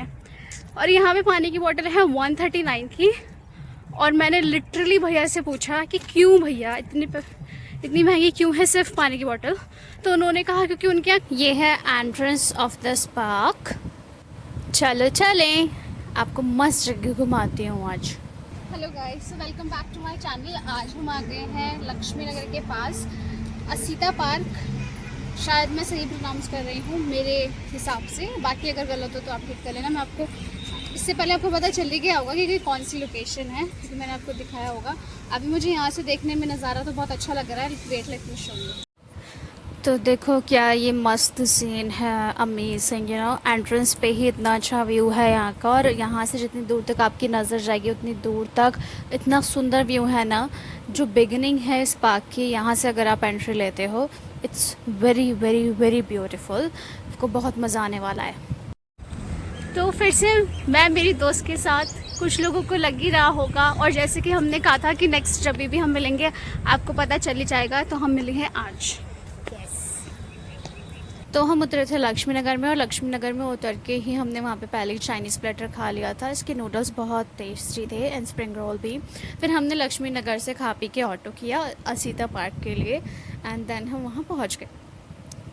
और यहाँ पे पानी की बोतल है 139 की। और मैंने लिटरली भैया से पूछा कि क्यों भैया इतनी महंगी क्यों है सिर्फ पानी की बोतल। तो उन्होंने कहा क्योंकि उनके यहाँ ये है एंट्रेंस ऑफ दिस पार्क। चलो चलें, आपको मस्त जगह घुमाती हूँ आज। Hello guys, welcome back to my channel. आज हम आ गए हैं लक्ष्मी नगर के पास असीता पार्क। शायद मैं सही प्रोनाउंस कर रही हूँ मेरे हिसाब से, बाकी अगर गलत हो तो आप ठीक कर लेना। मैं आपको इससे पहले आपको पता चल ही गया होगा कि कौन सी लोकेशन है, क्योंकि मैंने आपको दिखाया होगा। अभी मुझे यहाँ से देखने में नज़ारा तो बहुत अच्छा लग रहा है। Wait let me show you. तो देखो क्या ये मस्त सीन है, अमेजिंग। एंट्रेंस पे ही इतना अच्छा व्यू है यहाँ का, और यहाँ से जितनी दूर तक आपकी नज़र जाएगी उतनी दूर तक इतना सुंदर व्यू है ना। जो बिगिनिंग है इस पार्क की, यहाँ से अगर आप एंट्री लेते हो, it's very very very beautiful. आपको बहुत मज़ा आने वाला है। तो फिर से मैं मेरी दोस्त के साथ, कुछ लोगों को लग ही रहा होगा, और जैसे कि हमने कहा था कि नेक्स्ट जब भी हम मिलेंगे आपको पता चल ही जाएगा, तो हम मिले हैं आज। तो हम उतरे थे लक्ष्मी नगर में, और लक्ष्मी नगर में उतर के ही हमने वहाँ पे पहले ही चाइनीज़ प्लेटर खा लिया था। इसके नूडल्स बहुत टेस्टी थे एंड स्प्रिंग रोल भी। फिर हमने लक्ष्मी नगर से खा पी के ऑटो किया असीता पार्क के लिए, एंड देन हम वहाँ पहुँच गए।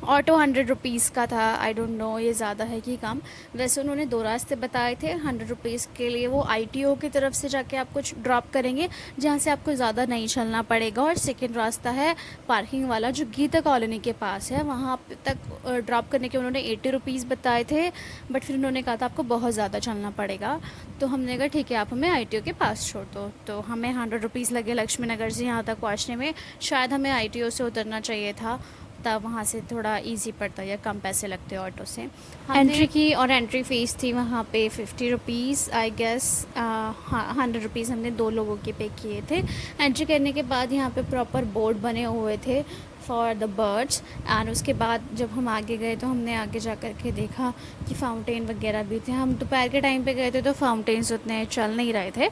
ऑटो 100 रुपीज़ का था। आई डोंट नो ये ज़्यादा है कि कम। वैसे उन्होंने दो रास्ते बताए थे। 100 रुपीज़ के लिए वो ITO की तरफ से जाके आपको ड्रॉप करेंगे, जहाँ से आपको ज़्यादा नहीं चलना पड़ेगा। और सेकंड रास्ता है पार्किंग वाला, जो गीता कॉलोनी के पास है। वहाँ तक ड्रॉप करने के उन्होंने 80 रुपीज़ बताए थे, बट फिर उन्होंने कहा था आपको बहुत ज़्यादा चलना पड़ेगा। तो हमने कहा ठीक है, आप हमें ITO के पास छोड़ दो। तो हमें 100 रुपीज़ लगे लक्ष्मी नगर से यहाँ तक पहुँचने में। शायद हमें ITO से उतरना चाहिए था, तब वहाँ से थोड़ा इजी पड़ता या कम पैसे लगते ऑटो से। एंट्री की, और एंट्री फ़ीस थी वहाँ पे 50 रुपीज़ आई गेस। 100 रुपीज़ हमने दो लोगों के पे किए थे। एंट्री करने के बाद यहाँ पे प्रॉपर बोर्ड बने हुए थे फॉर द बर्ड्स। एंड उसके बाद जब हम आगे गए तो हमने आगे जा कर के देखा कि फाउंटेन वगैरह भी थे। हम दोपहर के टाइम पे गए थे तो फाउंटेन्स उतने चल नहीं रहे थे,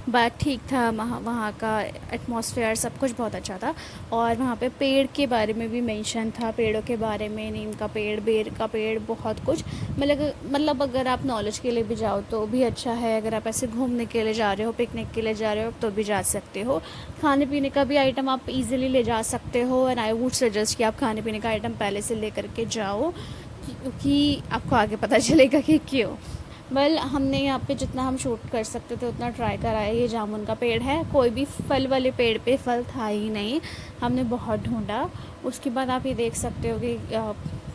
बट ठीक था। वहाँ का एटमॉस्फेयर सब कुछ बहुत अच्छा था। और वहाँ पे पेड़ के बारे में भी मेंशन था, पेड़ों के बारे में, नीम का पेड़, बेर का पेड़, बहुत कुछ। मतलब अगर आप नॉलेज के लिए भी जाओ तो भी अच्छा है। अगर आप ऐसे घूमने के लिए जा रहे हो, पिकनिक के लिए जा रहे हो, तो भी जा सकते हो। खाने पीने का भी आइटम आप इजीली ले जा सकते हो, एंड आई वुड सजेस्ट कि आप खाने पीने का आइटम पहले से ले करके जाओ, क्योंकि आपको आगे पता चलेगा कि क्यों। हमने यहाँ पे जितना हम शूट कर सकते थे उतना ट्राई कराया। ये जामुन का पेड़ है, कोई भी फल वाले पेड़ पे फल था ही नहीं। हमने बहुत ढूंढा। उसके बाद आप ये देख सकते हो कि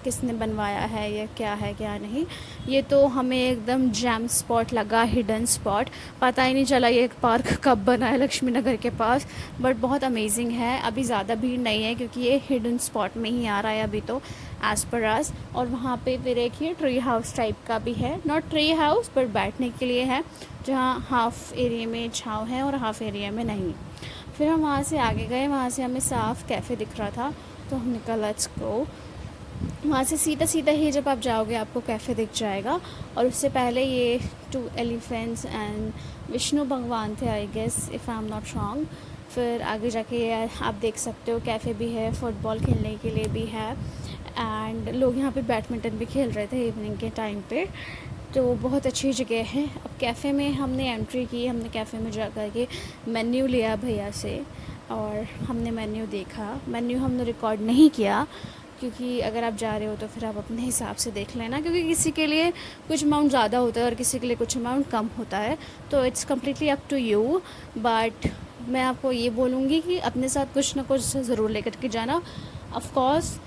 किसने बनवाया है, ये क्या है क्या नहीं। ये तो हमें एकदम जैम स्पॉट लगा, हिडन स्पॉट। पता ही नहीं चला ये पार्क कब बना है लक्ष्मी नगर के पास, बट बहुत अमेजिंग है। अभी ज़्यादा भीड़ नहीं है क्योंकि ये हिडन स्पॉट में ही आ रहा है अभी तो, एज़ पर अस। और वहाँ पे फिर एक ही ट्री हाउस टाइप का भी है, नॉट ट्री हाउस बट बैठने के लिए है, जहाँ हाफ़ एरिया में छाँव है और हाफ़ एरिया में नहीं। फिर हम वहाँ से आगे गए, वहाँ से हमें साफ कैफ़े दिख रहा था, तो हमने कहा लेट्स गो। वहाँ से सीधा सीधा ही जब आप जाओगे आपको कैफ़े दिख जाएगा। और उससे पहले ये 2 एलिफेंट्स एंड विष्णु भगवान थे I guess, if I am not wrong. फिर आगे जाके आप देख सकते हो कैफ़े भी है, फुटबॉल खेलने के लिए भी है, एंड लोग यहाँ पे बैडमिंटन भी खेल रहे थे इवनिंग के टाइम पे। तो बहुत अच्छी जगह है। अब कैफ़े में हमने एंट्री की, हमने कैफ़े में जा कर के मेन्यू लिया भैया से, और हमने मेन्यू देखा। मेन्यू हमने रिकॉर्ड नहीं किया, क्योंकि अगर आप जा रहे हो तो फिर आप अपने हिसाब से देख लेना, क्योंकि किसी के लिए कुछ अमाउंट ज़्यादा होता है और किसी के लिए कुछ अमाउंट कम होता है, तो it's completely up to you. But मैं आपको ये बोलूँगी कि अपने साथ कुछ ना कुछ ज़रूर लेकर के जाना। ऑफ कोर्स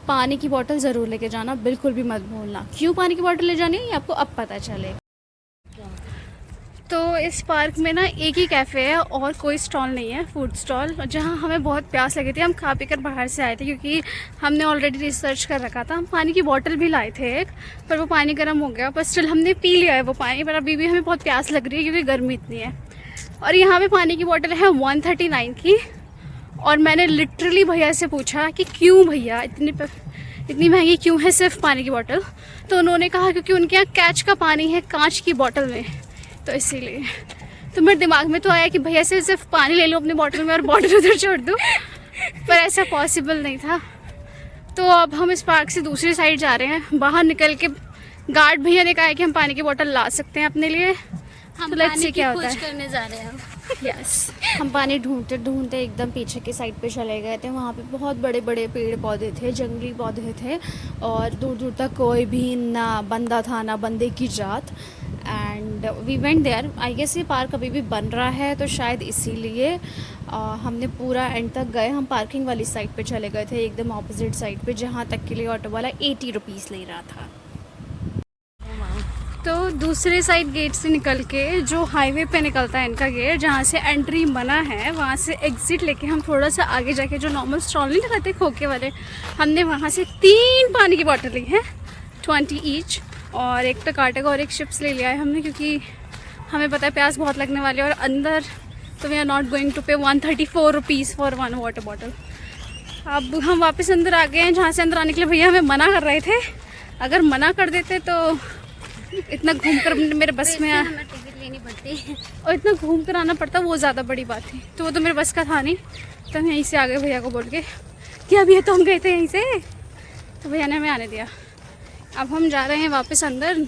पानी की बोतल ज़रूर लेके जाना, बिल्कुल भी मत भूलना। क्यों पानी की बोतल ले जानी है ये आपको अब पता चलेगा। तो इस पार्क में ना एक ही कैफ़े है और कोई स्टॉल नहीं है, फूड स्टॉल, जहाँ हमें बहुत प्यास लगी थी। हम खा पी कर बाहर से आए थे, क्योंकि हमने ऑलरेडी रिसर्च कर रखा था। हम पानी की बोतल भी लाए थे एक, पर वो पानी गर्म हो गया, पर स्टिल हमने पी लिया है वो पानी। पर अभी भी हमें बहुत प्यास लग रही है क्योंकि गर्मी इतनी है। और यहाँ पे पानी की बोतल है 139 की। और मैंने लिटरली भैया से पूछा कि क्यों भैया इतनी महंगी क्यों है सिर्फ पानी की बोतल। तो उन्होंने कहा क्योंकि उनके यहाँ कैच का पानी है कांच की बोतल में, तो इसीलिए। तो मेरे दिमाग में तो आया कि भैया से सिर्फ पानी ले लो अपनी बोतल में और बोतल उधर छोड़ दूँ, पर ऐसा पॉसिबल नहीं था। तो अब हम इस पार्क से दूसरी साइड जा रहे हैं। बाहर निकल के गार्ड भैया ने कहा है कि हम पानी की बोतल ला सकते हैं अपने लिए, हम तो लेट्स पानी सी की क्या होता खोज है। करने जा रहे हैं अब। यस हम पानी ढूंढते ढूंढते एकदम पीछे की साइड पे चले गए थे। वहाँ पे बहुत बड़े बड़े पेड़ पौधे थे, जंगली पौधे थे, और दूर दूर तक कोई भी ना बंदा था ना बंदे की जात। And we went there. I guess ये पार्क अभी भी बन रहा है तो शायद इसीलिए हमने पूरा एंड तक गए। हम पार्किंग वाली साइड पे चले गए थे, एकदम ऑपोजिट साइड पे, जहाँ तक के लिए ऑटो वाला 80 रुपीज़ ले रहा था। तो दूसरे साइड गेट से निकल के, जो हाईवे पे निकलता है इनका गेट, जहाँ से एंट्री मना है, वहाँ से एग्ज़िट लेके हम थोड़ा सा आगे जाके जो नॉर्मल स्टॉल नहीं लगाते खोखे वाले, हमने वहाँ से 3 पानी की बोतल ली है, 20 ईच, और एक टकाटे का और एक चिप्स ले लिया है हमने, क्योंकि हमें पता है प्यास बहुत लगने वाली है। और अंदर तो we are not going to pay 134 rupees for 1 water bottle. अब हम वापस अंदर आ गए हैं, जहाँ से अंदर आने के लिए भैया हमें मना कर रहे थे। अगर मना कर देते तो इतना घूम कर मेरे बस में हमें टिकट लेनी पड़ती है और इतना घूम कर आना पड़ता, वो ज़्यादा बड़ी बात थी। तो वो तो मेरे बस का था नहीं, तो हम यहीं से आ गए भैया को बोल के कि अभी तो हम गए थे यहीं से, तो भैया ने हमें आने दिया। अब हम जा रहे हैं वापस अंदर।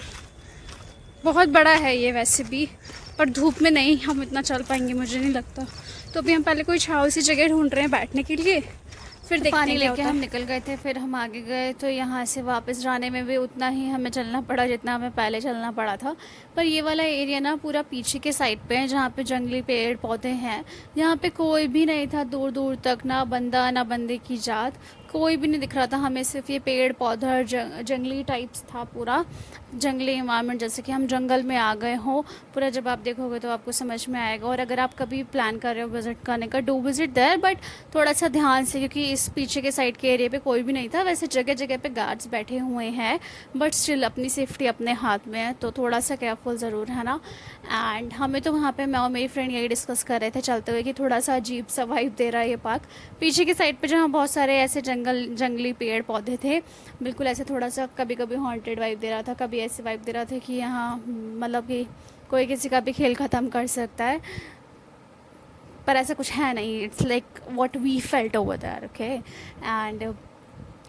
बहुत बड़ा है ये वैसे भी, पर धूप में नहीं हम इतना चल पाएंगे मुझे नहीं लगता। तो अभी हम पहले कोई छाँव सी जगह ढूंढ रहे हैं बैठने के लिए, फिर देखते पानी लेके हम निकल गए थे। फिर हम आगे गए तो यहाँ से वापस जाने में भी उतना ही हमें चलना पड़ा जितना हमें पहले चलना पड़ा था। पर ये वाला एरिया ना पूरा पीछे के साइड पे है, जहाँ पे जंगली पेड़ पौधे हैं। यहाँ पे कोई भी नहीं था दूर दूर तक, ना बंदा ना बंदे की जात, कोई भी नहीं दिख रहा था हमें। सिर्फ ये पेड़ पौधा और जंगली टाइप्स था, पूरा जंगली इन्वायरमेंट, जैसे कि हम जंगल में आ गए हों पूरा। जब आप देखोगे तो आपको समझ में आएगा। और अगर आप कभी प्लान कर रहे हो विज़िट करने का, डू विज़िट देयर, बट थोड़ा सा ध्यान से, क्योंकि इस पीछे के साइड के एरिया पे कोई भी नहीं था। वैसे जगह जगह पे गार्ड्स बैठे हुए हैं, बट स्टिल अपनी सेफ्टी अपने हाथ में है, तो थोड़ा सा केयरफुल ज़रूर है ना। एंड हमें तो वहाँ पे मैं और मेरी फ्रेंड यही डिस्कस कर रहे थे चलते हुए कि थोड़ा सा अजीब सा वाइब दे रहा है ये पार्क। पीछे की साइड पे जहाँ बहुत सारे ऐसे जंगली पेड़ पौधे थे, बिल्कुल ऐसे थोड़ा सा कभी कभी हॉन्टेड वाइब दे रहा था, कभी ऐसे वाइब दे रहा था कि यहाँ मतलब कि कोई किसी का भी खेल ख़त्म कर सकता है, पर ऐसा कुछ है नहीं। It's like what we felt over there, okay. And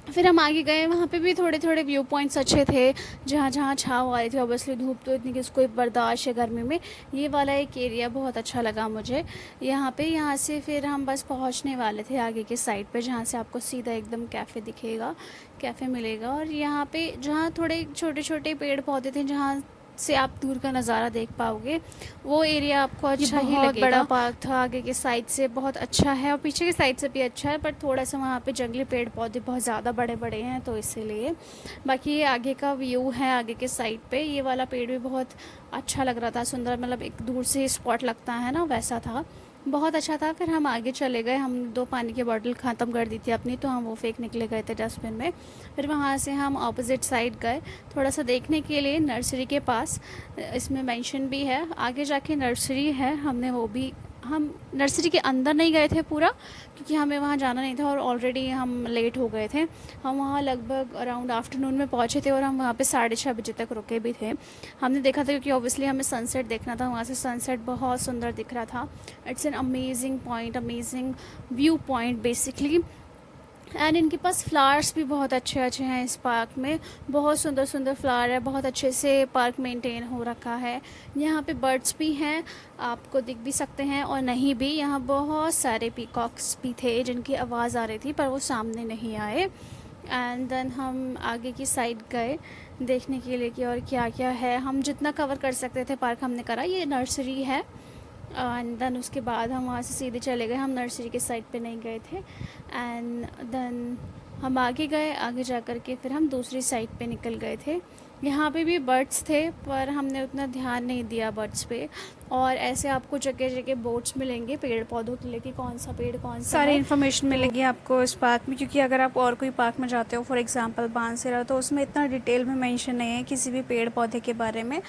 फिर हम आगे गए, वहाँ पे भी थोड़े थोड़े व्यू पॉइंट्स अच्छे थे, जहाँ जहाँ छाँव आ रही थी। ऑब्वियसली धूप तो इतनी किसको बर्दाश्त है गर्मी में। ये वाला एक एरिया बहुत अच्छा लगा मुझे यहाँ से फिर हम बस पहुँचने वाले थे आगे के साइड पे, जहाँ से आपको सीधा एकदम कैफ़े दिखेगा, कैफ़े मिलेगा। और यहाँ पे जहाँ थोड़े छोटे छोटे पेड़ पौधे थे, जहाँ से आप दूर का नज़ारा देख पाओगे, वो एरिया आपको अच्छा ही लगेगा। बहुत बड़ा पार्क था, आगे के साइड से बहुत अच्छा है और पीछे के साइड से भी अच्छा है, पर थोड़ा सा वहाँ पे जंगली पेड़ पौधे बहुत ज़्यादा बड़े बड़े हैं, तो इसीलिए। बाकी ये आगे का व्यू है, आगे के साइड पे ये वाला पेड़ भी बहुत अच्छा लग रहा था, सुंदर, मतलब एक दूर से स्पॉट लगता है ना, वैसा था, बहुत अच्छा था। फिर हम आगे चले गए, हम 2 पानी की बोतल ख़त्म कर दी थी अपनी, तो हम वो फेंक निकले गए थे डस्टबिन में। फिर वहाँ से हम ऑपोजिट साइड गए थोड़ा सा देखने के लिए, नर्सरी के पास, इसमें मेंशन भी है आगे जाके नर्सरी है। हमने वो भी, हम नर्सरी के अंदर नहीं गए थे पूरा, क्योंकि हमें वहाँ जाना नहीं था और ऑलरेडी हम लेट हो गए थे। हम वहाँ लगभग अराउंड आफ्टरनून में पहुँचे थे और हम वहाँ पे 6:30 बजे तक रुके भी थे। हमने देखा था क्योंकि ऑब्वियसली हमें सनसेट देखना था, वहाँ से सनसेट बहुत सुंदर दिख रहा था। It's an amazing point, amazing view point basically. And इनके पास फ्लावर्स भी बहुत अच्छे अच्छे हैं इस पार्क में, बहुत सुंदर सुंदर फ्लावर है, बहुत अच्छे से पार्क मेंटेन हो रखा है। यहाँ पे बर्ड्स भी हैं, आपको दिख भी सकते हैं और नहीं भी। यहाँ बहुत सारे पीकॉक्स भी थे जिनकी आवाज़ आ रही थी, पर वो सामने नहीं आए। एंड देन हम आगे की साइड गए देखने के लिए कि और क्या क्या है। हम जितना कवर कर सकते थे पार्क हमने करा, ये नर्सरी है। एंड देन उसके बाद हम वहाँ से सीधे चले गए, हम नर्सरी के साइड पे नहीं गए थे। एंड देन हम आगे गए, आगे जा कर के फिर हम दूसरी साइड पे निकल गए थे। यहाँ पे भी बर्ड्स थे, पर हमने उतना ध्यान नहीं दिया बर्ड्स पे। और ऐसे आपको जगह जगह बोर्ड्स मिलेंगे पेड़ पौधों के लिए कि कौन सा पेड़ कौन सा सारी है। इन्फॉर्मेशन मिलेगी आपको इस पार्क में, क्योंकि अगर आप और कोई पार्क में जाते हो, फॉर एग्जांपल बांसीरा, तो उसमें इतना डिटेल में मेंशन नहीं है किसी भी पेड़ पौधे के बारे में।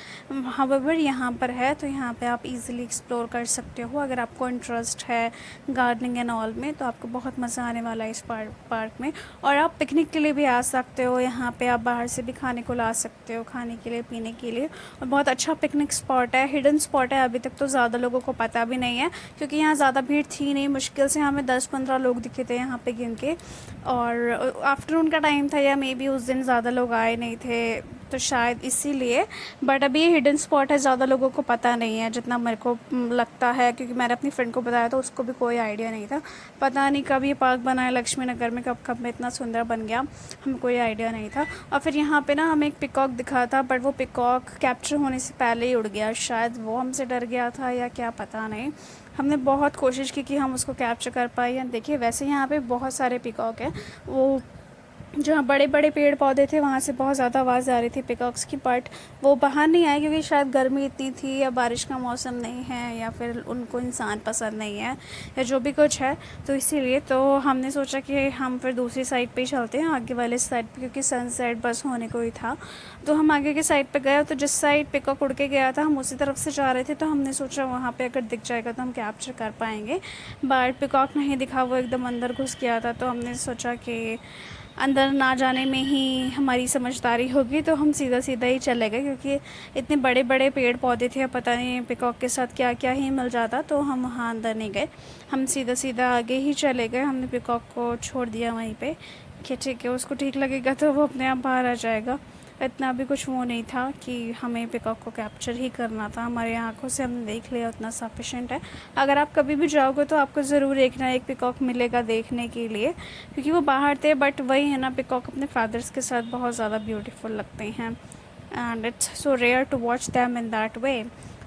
हाउएवर यहाँ पर है, तो यहाँ पे आप इजीली एक्सप्लोर कर सकते हो। अगर आपको इंटरेस्ट है गार्डनिंग एंड ऑल में, तो आपको बहुत मज़ा आने वाला है इस पार्क में। और आप पिकनिक के लिए भी आ सकते हो, यहाँ पर आप बाहर से भी खाने को ला सकते हो, खाने के लिए पीने के लिए। और बहुत अच्छा पिकनिक स्पॉट है, हिडन स्पॉट है, अभी तक तो ज़्यादा लोगों को पता भी नहीं है, क्योंकि यहाँ ज़्यादा भीड़ थी नहीं। मुश्किल से हमें 10-15 लोग दिखे थे यहाँ पे गिन के, और आफ्टरनून का टाइम था या मे बी उस दिन ज़्यादा लोग आए नहीं थे, तो शायद इसीलिए। बट अभी ये हिडन स्पॉट है, ज़्यादा लोगों को पता नहीं है जितना मेरे को लगता है, क्योंकि मैंने अपनी फ्रेंड को बताया तो उसको भी कोई आइडिया नहीं था। पता नहीं कब ये पार्क बना है लक्ष्मी नगर में, कब कब में इतना सुंदर बन गया, हमें कोई आइडिया नहीं था। और फिर यहाँ पे ना हमें एक पिकॉक दिखा था, बट वो पिकॉक कैप्चर होने से पहले ही उड़ गया। शायद वो हमसे डर गया था या क्या, पता नहीं। हमने बहुत कोशिश की कि हम उसको कैप्चर कर पाए। या देखिए, वैसे यहाँ पे बहुत सारे पिकॉक हैं। वो जहाँ बड़े बड़े पेड़ पौधे थे वहाँ से बहुत ज़्यादा आवाज़ आ रही थी पिकॉक्स की, बट वो बाहर नहीं आए क्योंकि शायद गर्मी इतनी थी, या बारिश का मौसम नहीं है, या फिर उनको इंसान पसंद नहीं है, या जो भी कुछ है। तो इसीलिए तो हमने सोचा कि हम फिर दूसरी साइड पे ही चलते हैं, आगे वाले साइड पे, क्योंकि सनसेट बस होने को ही था। तो हम आगे के साइड पे गए, तो जिस साइड पिकॉक उड़ के गया था हम उसी तरफ से जा रहे थे। तो हमने सोचा वहाँ पे अगर दिख जाएगा तो हम कैप्चर कर पाएंगे, बट पिकॉक नहीं दिखा, वो एकदम अंदर घुस गया था। तो हमने सोचा कि अंदर ना जाने में ही हमारी समझदारी होगी, तो हम सीधा सीधा ही चले गए, क्योंकि इतने बड़े बड़े पेड़ पौधे थे, पता नहीं पिकॉक के साथ क्या क्या ही मिल जाता। तो हम वहाँ अंदर नहीं गए, हम सीधा सीधा आगे ही चले गए। हमने पिकॉक को छोड़ दिया वहीं पे कि ठीक है, उसको ठीक लगेगा तो वो अपने आप बाहर आ जाएगा। इतना भी कुछ वो नहीं था कि हमें पिकॉक को कैप्चर ही करना था, हमारी आंखों से हमने देख लिया, उतना सफिशेंट है। अगर आप कभी भी जाओगे तो आपको ज़रूर एक ना एक पिकॉक मिलेगा देखने के लिए, क्योंकि वो बाहर थे, बट वही है ना, पिकॉक अपने फादर्स के साथ बहुत ज़्यादा ब्यूटीफुल लगते हैं, and it's so rare to watch them in that way.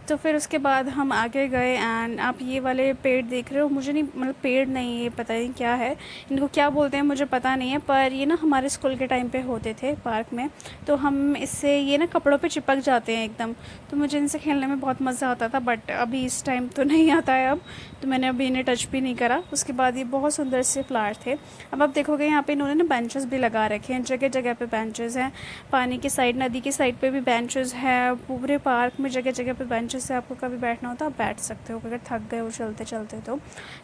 तो फिर उसके बाद हम आगे गए, एंड आप ये वाले पेड़ देख रहे हो, मुझे नहीं, मतलब पेड़ नहीं, ये पता नहीं क्या है, इनको क्या बोलते हैं मुझे पता नहीं है, पर ये ना हमारे स्कूल के टाइम पे होते थे पार्क में। तो हम इससे, ये ना कपड़ों पे चिपक जाते हैं एकदम, तो मुझे इनसे खेलने में बहुत मज़ा आता था, बट अभी इस टाइम तो नहीं आता है अब, तो मैंने अभी इन्हें टच भी नहीं करा। उसके बाद ये बहुत सुंदर से फ्लावर थे। अब आप देखोगे यहाँ पे इन्होंने ना बेंचेस भी लगा रखे हैं, जगह जगह पे बेंचेस हैं, पानी की साइड, नदी की साइड पे भी बेंचेस है, पूरे पार्क में जगह जगह पे बेंचेस है। आपको कभी बैठना हो तो आप बैठ सकते हो अगर थक गए हो चलते चलते तो।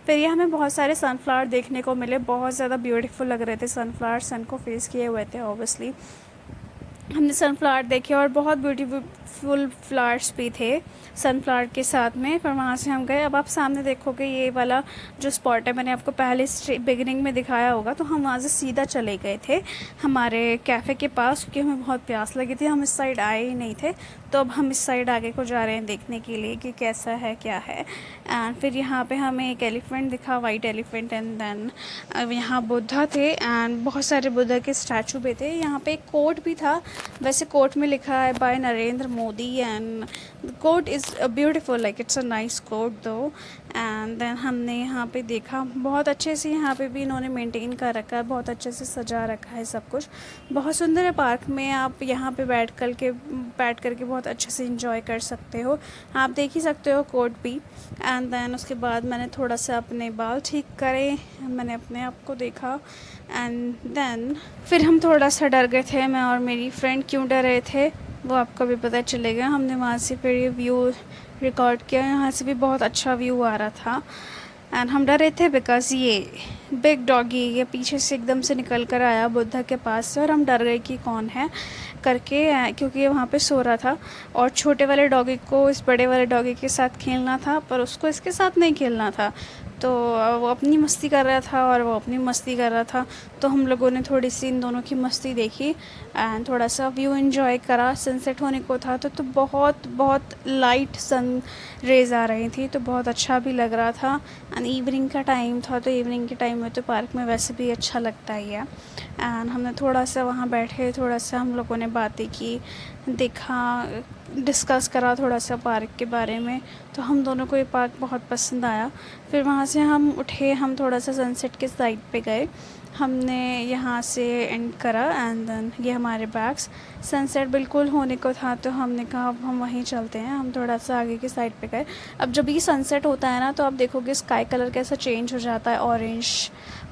फिर ये हमें बहुत सारे सनफ्लावर देखने को मिले, बहुत ज़्यादा ब्यूटीफुल लग रहे थे सनफ्लावर, सन को फेस किए हुए थे ऑब्वियसली। हमने सनफ्लावर देखे और बहुत ब्यूटीफुल फ्लावर्स भी थे सनफ्लावर के साथ में। पर वहाँ से हम गए। अब आप सामने देखोगे ये वाला जो स्पॉट है, मैंने आपको पहले बिगिनिंग में दिखाया होगा, तो हम वहाँ से सीधा चले गए थे हमारे कैफ़े के पास, क्योंकि हमें बहुत प्यास लगी थी, हम इस साइड आए ही नहीं थे। तो अब हम इस साइड आगे को जा रहे हैं देखने के लिए कि कैसा है क्या है। एंड फिर यहाँ पे हमें एक एलिफेंट दिखा, वाइट एलिफेंट, एंड देन यहाँ बुद्धा थे, एंड बहुत सारे बुद्धा के स्टैचू भी थे। यहाँ पे एक कोट भी था, वैसे कोट में लिखा है by Narendra Modi, and the quote is beautiful, like it's a nice quote though. And then हमने यहाँ पे देखा, बहुत अच्छे से यहाँ पे भी इन्होंने मेंटेन कर रखा है, बहुत अच्छे से सजा रखा है सब कुछ, बहुत सुंदर है पार्क में। आप यहाँ पे बैठ करके बहुत अच्छे से इंजॉय कर सकते हो, आप देख ही सकते हो कोट भी। एंड देन उसके बाद मैंने थोड़ा सा अपने बाल ठीक करे, मैंने अपने आप को देखा, एंड देन फिर हम थोड़ा सा डर गए थे, मैं और मेरी फ्रेंड। क्यों डर रहे थे वो आपको भी पता चलेगा। हमने वहाँ से फिर ये व्यू रिकॉर्ड किया, यहाँ से भी बहुत अच्छा व्यू आ रहा था। एंड हम डर रहे थे बिकॉज़ ये बिग डॉगी ये पीछे से एकदम से निकल कर आया बुद्धा के पास से, और हम डर गए कि कौन है करके, क्योंकि ये वहाँ पे सो रहा था, और छोटे वाले डॉगी को इस बड़े वाले डॉगी के साथ खेलना था, पर उसको इसके साथ नहीं खेलना था। तो वो अपनी मस्ती कर रहा था और वो अपनी मस्ती कर रहा था। तो हम लोगों ने थोड़ी सी इन दोनों की मस्ती देखी, एंड थोड़ा सा व्यू एंजॉय करा। सनसेट होने को था, तो बहुत बहुत लाइट सन रेज़ आ रही थी, तो बहुत अच्छा भी लग रहा था। एंड इवनिंग का टाइम था, तो इवनिंग के टाइम में तो पार्क में वैसे भी अच्छा लगता ही है। एंड हमने थोड़ा सा वहाँ बैठे, थोड़ा सा हम लोगों ने बातें की, देखा, डिस्कस करा थोड़ा सा पार्क के बारे में। तो हम दोनों को ये पार्क बहुत पसंद आया। फिर वहाँ से हम उठे, हम थोड़ा सा सनसेट के साइड पे गए, हमने यहाँ से एंड करा, एंड देन ये हमारे बैग्स। सनसेट बिल्कुल होने को था, तो हमने कहा अब हम वहीं चलते हैं। हम थोड़ा सा आगे की साइड पे गए। अब जब ये सनसेट होता है ना, तो आप देखोगे स्काई कलर कैसा चेंज हो जाता है,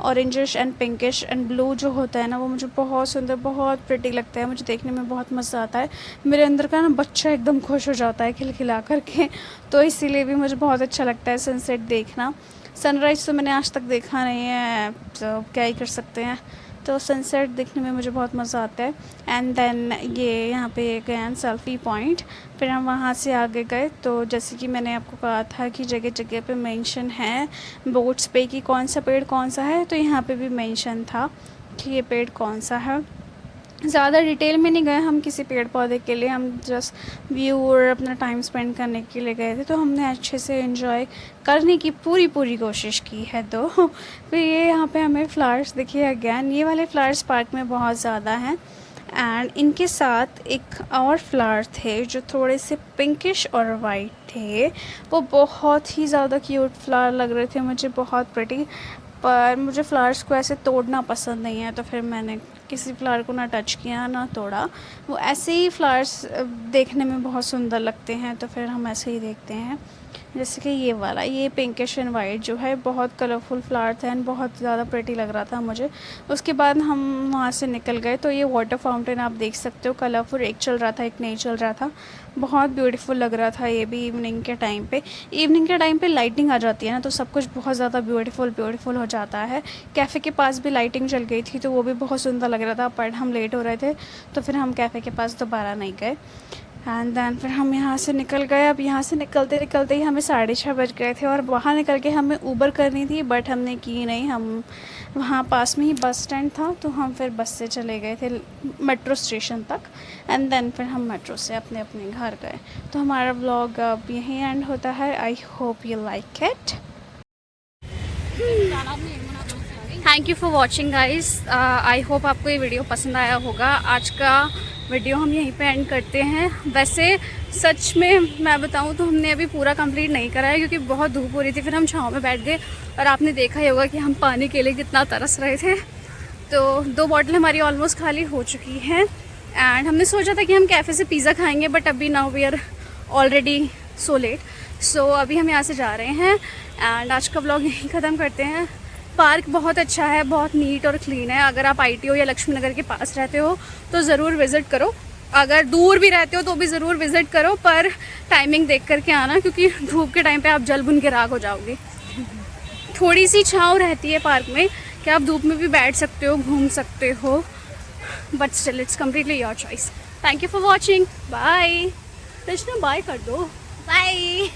orangish and pinkish and blue जो होता है ना, वो मुझे बहुत सुंदर, बहुत प्रिटी लगता है, मुझे देखने में बहुत मज़ा आता है। मेरे अंदर का ना बच्चा एकदम खुश हो जाता है खिलखिला करके, तो इसीलिए भी मुझे बहुत अच्छा लगता है सनसेट देखना। सनराइज़ तो मैंने आज तक देखा नहीं है, तो क्या ही कर सकते हैं। तो सनसेट देखने में मुझे बहुत मज़ा आता है। एंड देन ये यहाँ पे गए सेल्फ़ी पॉइंट। फिर हम वहाँ से आगे गए, तो जैसे कि मैंने आपको कहा था कि जगह जगह पे मेंशन है बोर्ड्स पे कि कौन सा पेड़ कौन सा है, तो यहाँ पे भी मेंशन था कि ये पेड़ कौन सा है। ज़्यादा डिटेल में नहीं गए हम किसी पेड़ पौधे के लिए, हम जस्ट व्यू और अपना टाइम स्पेंड करने के लिए गए थे, तो हमने अच्छे से एंजॉय करने की पूरी कोशिश की है। तो फिर ये यहाँ पे हमें फ्लावर्स दिखे अगेन, ये वाले फ्लावर्स पार्क में बहुत ज़्यादा हैं एंड इनके साथ एक और फ्लावर थे जो थोड़े से पिंकिश और वाइट थे, वो बहुत ही ज़्यादा क्यूट फ्लावर लग रहे थे मुझे, बहुत प्रिटी। पर मुझे फ्लावर्स को ऐसे तोड़ना पसंद नहीं है, तो फिर मैंने किसी फ्लावर को ना टच किया ना तोड़ा। वो ऐसे ही फ्लावर्स देखने में बहुत सुंदर लगते हैं, तो फिर हम ऐसे ही देखते हैं। जैसे कि ये वाला, ये पिंकिश एंड वाइट जो है, बहुत कलरफुल फ्लावर था एंड बहुत ज़्यादा प्रिटी लग रहा था मुझे। उसके बाद हम वहाँ से निकल गए, तो ये वाटर फाउंटेन आप देख सकते हो, कलरफुल, एक चल रहा था एक नहीं चल रहा था, बहुत ब्यूटीफुल लग रहा था ये भी इवनिंग के टाइम पे। इवनिंग के टाइम पे लाइटिंग आ जाती है ना, तो सब कुछ बहुत ज़्यादा ब्यूटीफुल हो जाता है। कैफ़े के पास भी लाइटिंग चल गई थी, तो वो भी बहुत सुंदर लग रहा था, बट हम लेट हो रहे थे, तो फिर हम कैफ़े के पास दोबारा नहीं गए। एंड देन फिर हम यहाँ से निकल गए। अब यहाँ से निकलते निकलते ही हमें 6:30 बज गए थे, और वहाँ निकल के हमें ऊबर करनी थी, बट हमने की नहीं। हम वहाँ पास में ही बस स्टैंड था, तो हम फिर बस से चले गए थे मेट्रो स्टेशन तक, एंड देन फिर हम मेट्रो से अपने अपने घर गए। तो हमारा व्लॉग अब यहीं एंड होता है। I hope you like it. Thank you for watching guys. I hope आपको ये वीडियो पसंद आया होगा। आज का वीडियो हम यहीं पे एंड करते हैं। वैसे सच में मैं बताऊं तो हमने अभी पूरा कंप्लीट नहीं करा है, क्योंकि बहुत धूप हो रही थी, फिर हम छाँव में बैठ गए, और आपने देखा ही होगा कि हम पानी के लिए कितना तरस रहे थे। तो 2 बॉटल हमारी ऑलमोस्ट खाली हो चुकी हैं, एंड हमने सोचा था कि हम कैफ़े से पिज़्ज़ा खाएँगे, बट अभी now we are already so late. So अभी हम यहाँ से जा रहे हैं, एंड आज का व्लॉग यहीं ख़त्म करते हैं। पार्क बहुत अच्छा है, बहुत नीट और क्लीन है। अगर आप ITO या लक्ष्मी नगर के पास रहते हो तो ज़रूर विज़िट करो, अगर दूर भी रहते हो तो भी ज़रूर विज़िट करो, पर टाइमिंग देख करके आना, क्योंकि धूप के टाइम पे आप जल भुन के राख हो जाओगे। थोड़ी सी छाँव रहती है पार्क में कि आप धूप में भी बैठ सकते हो, घूम सकते हो, but still it's completely your choice. Thank you for watching. Bye. Krishna bye कर दो। बाय।